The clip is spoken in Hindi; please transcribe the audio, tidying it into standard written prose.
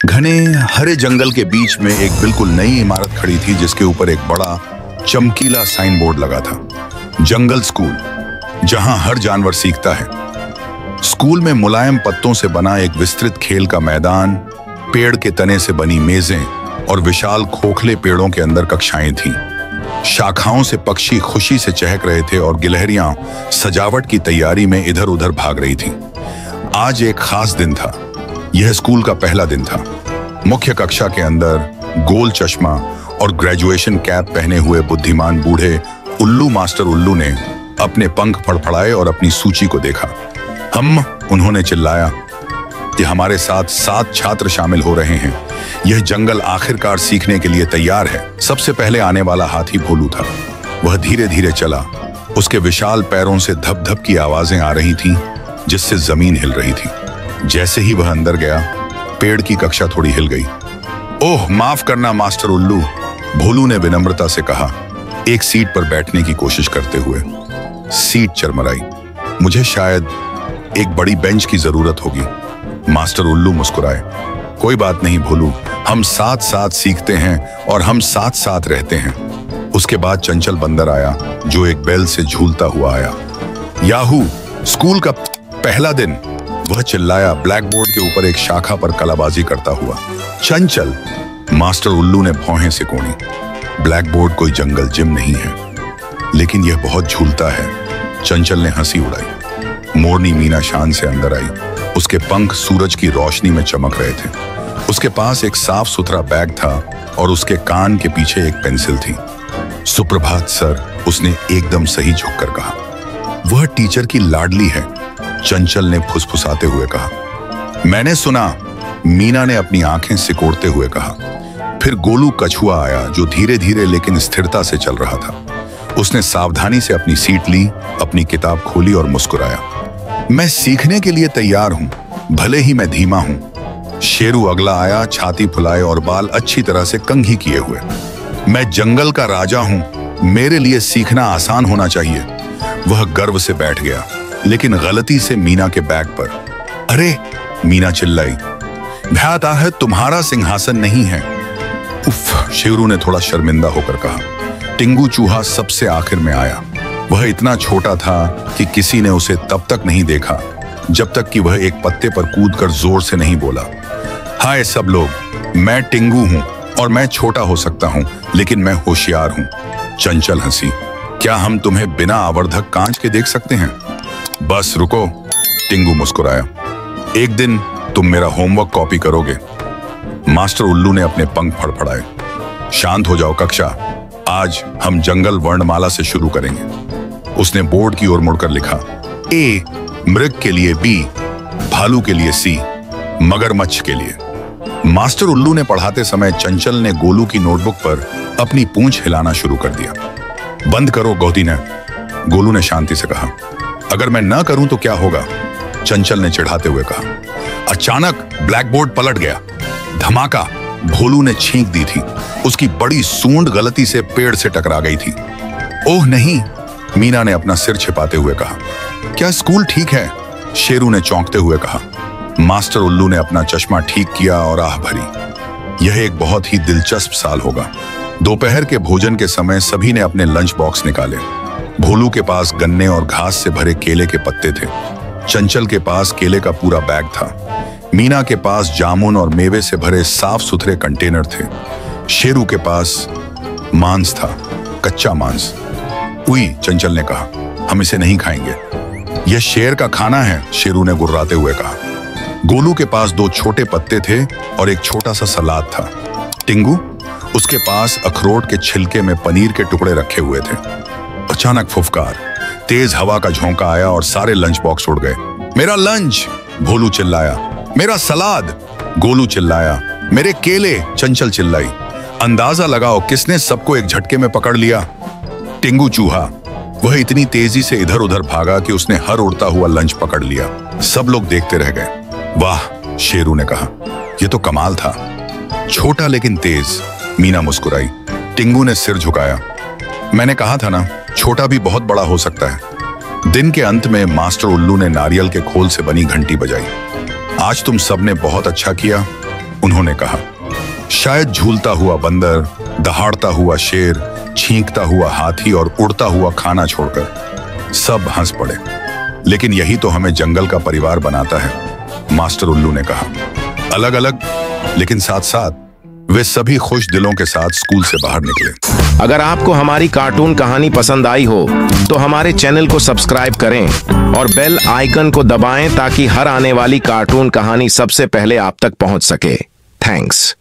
घने हरे जंगल के बीच में एक बिल्कुल नई इमारत खड़ी थी जिसके ऊपर एक बड़ा चमकीला साइन बोर्ड लगा था। जंगल स्कूल, जहां हर जानवर सीखता है। स्कूल में मुलायम पत्तों से बना एक विस्तृत खेल का मैदान, पेड़ के तने से बनी मेजें और विशाल खोखले पेड़ों के अंदर कक्षाएं थीं। शाखाओं से पक्षी खुशी से चहक रहे थे और गिलहरियां सजावट की तैयारी में इधर उधर भाग रही थीं। आज एक खास दिन था। यह स्कूल का पहला दिन था। मुख्य कक्षा के अंदर गोल चश्मा और ग्रेजुएशन कैप पहने हुए बुद्धिमान बूढ़े उल्लू मास्टर उल्लू ने अपने पंख फड़फड़ाए और अपनी सूची को देखा। उन्होंने चिल्लाया कि हमारे साथ 7 छात्र शामिल हो रहे हैं। यह जंगल आखिरकार सीखने के लिए तैयार है। सबसे पहले आने वाला हाथी भोलू था। वह धीरे धीरे चला। उसके विशाल पैरों से धप धप की आवाजें आ रही थीं, जिससे जमीन हिल रही थी। जैसे ही वह अंदर गया, पेड़ की कक्षा थोड़ी हिल गई। ओह, माफ करना मास्टर उल्लू, भोलू ने विनम्रता से कहा, एक सीट पर बैठने की कोशिश करते हुए। सीट चरमराई। मुझे शायद एक बड़ी बेंच की जरूरत होगी। मास्टर उल्लू मुस्कुराए। कोई बात नहीं भोलू, हम साथ साथ सीखते हैं और हम साथ साथ रहते हैं। उसके बाद चंचल बंदर आया, जो एक बेल से झूलता हुआ आया। याहू, स्कूल का पहला दिन, वह चिल्लाया, ब्लैक बोर्ड के ऊपर एक शाखा पर कलाबाजी करता हुआ। चंचल, मास्टर उल्लू ने भौहें सिकोड़ी। ब्लैक बोर्ड कोई जंगल जिम नहीं है, लेकिन यह बहुत झूलता है। चंचल ने हंसी उड़ाई। मोरनी मीना शान से अंदर आई। उसके पंख सूरज की रोशनी में चमक रहे थे। उसके पास एक साफ सुथरा बैग था और उसके कान के पीछे एक पेंसिल थी। सुप्रभात सर, उसने एकदम सही झुककर कहा। वह टीचर की लाडली है, चंचल ने फुसफुसाते हुए कहा। मैंने सुना, मीना ने अपनी आंखें सिकोड़ते हुए कहा। फिर गोलू कछुआ आया, जो धीरे धीरे लेकिन स्थिरता से चल रहा था। उसने सावधानी से अपनी सीट ली, अपनी किताब खोली और मुस्कुराया। मैं सीखने के लिए तैयार हूं, भले ही मैं धीमा हूं। शेरू अगला आया, छाती फुलाए और बाल अच्छी तरह से कंघी किए हुए। मैं जंगल का राजा हूं, मेरे लिए सीखना आसान होना चाहिए। वह गर्व से बैठ गया, लेकिन गलती से मीना के बैग पर। अरे, मीना चिल्लाई, भ्याता है तुम्हारा सिंहासन नहीं है। उफ, शेरू ने थोड़ा शर्मिंदा होकर कहा। टिंगू चूहा सबसे आखिर में आया। वह इतना छोटा था कि किसी ने उसे तब तक नहीं देखा जब तक कि वह एक पत्ते पर कूदकर जोर से नहीं बोला, हाय सब लोग, मैं टिंगू हूं और मैं छोटा हो सकता हूं, लेकिन मैं होशियार हूं। चंचल हंसी। क्या हम तुम्हें बिना आवर्धक कांच के देख सकते हैं? बस रुको, टिंगू मुस्कुराया। एक दिन तुम मेरा होमवर्क कॉपी करोगे। मास्टर उल्लू ने अपने पंख फड़फड़ाए। शांत हो जाओ कक्षा, आज हम जंगल वर्णमाला से शुरू करेंगे। उसने बोर्ड की ओर मुड़कर लिखा, ए मृग के लिए बी, भालू के लिए सी, मगरमच्छ के लिए। मास्टर उल्लू ने पढ़ाते समय चंचल ने गोलू की नोटबुक पर अपनी पूंछ हिलाना शुरू कर दिया। बंद करो गोदी ने, गोलू ने शांति से कहा। अगर मैं ना करूं तो क्या होगा? चंचल ने चिढ़ाते हुए कहा। अचानक ब्लैक बोर्ड पलट गया। धमाका, भोलू ने छींक दी थी। उसकी बड़ी सूंड गलती से पेड़ से टकरा गई थी। ओह नहीं, मीना ने अपना सिर छिपाते हुए कहा। क्या स्कूल ठीक है? शेरू ने चौंकते हुए कहा। मास्टर उल्लू ने अपना चश्मा ठीक किया और आह भरी। यह एक बहुत ही दिलचस्प साल होगा। दोपहर के भोजन के समय सभी ने अपने लंच बॉक्स निकाले। भोलू के पास गन्ने और घास से भरे केले के पत्ते थे। चंचल के पास केले का पूरा बैग था। मीना के पास जामुन और मेवे से भरे साफ सुथरे कंटेनर थे। शेरू के पास मांस था, कच्चा मांस। उई, चंचल ने कहा, हम इसे नहीं खाएंगे। यह शेर का खाना है, शेरू ने गुर्राते हुए कहा। गोलू के पास 2 छोटे पत्ते थे और एक छोटा सा सलाद था। टिंगू, उसके पास अखरोट के छिलके में पनीर के टुकड़े रखे हुए थे। अचानक फुफकार, तेज हवा का झोंका आया और सारे लंच बॉक्स उड़ गए। मेरा लंच, भोलू चिल्लाया। मेरा सलाद, गोलू चिल्लाया। मेरे केले, चंचल चिल्लाई। अंदाजा लगाओ किसने सबको एक झटके में पकड़ लिया? टिंगू चूहा। वह इतनी तेजी से इधर उधर भागा कि उसने हर उड़ता हुआ लंच पकड़ लिया। सब लोग देखते रह गए। वाह, शेरू ने कहा, यह तो कमाल था। छोटा लेकिन तेज, मीना मुस्कुराई। टिंगू ने सिर झुकाया। मैंने कहा था ना, छोटा भी बहुत बड़ा हो सकता है। दिन के अंत में मास्टर उल्लू ने नारियल के खोल से बनी घंटी बजाई। आज तुम सबने बहुत अच्छा किया। उन्होंने कहा। शायद झूलता हुआ बंदर, दहाड़ता हुआ शेर, छींकता हुआ हाथी और उड़ता हुआ खाना छोड़कर सब हंस पड़े। लेकिन यही तो हमें जंगल का परिवार बनाता है, मास्टर उल्लू ने कहा। अलग अलग लेकिन साथ साथ वे सभी खुश दिलों के साथ स्कूल से बाहर निकले। अगर आपको हमारी कार्टून कहानी पसंद आई हो तो हमारे चैनल को सब्सक्राइब करें और बेल आइकन को दबाएं ताकि हर आने वाली कार्टून कहानी सबसे पहले आप तक पहुंच सके। थैंक्स।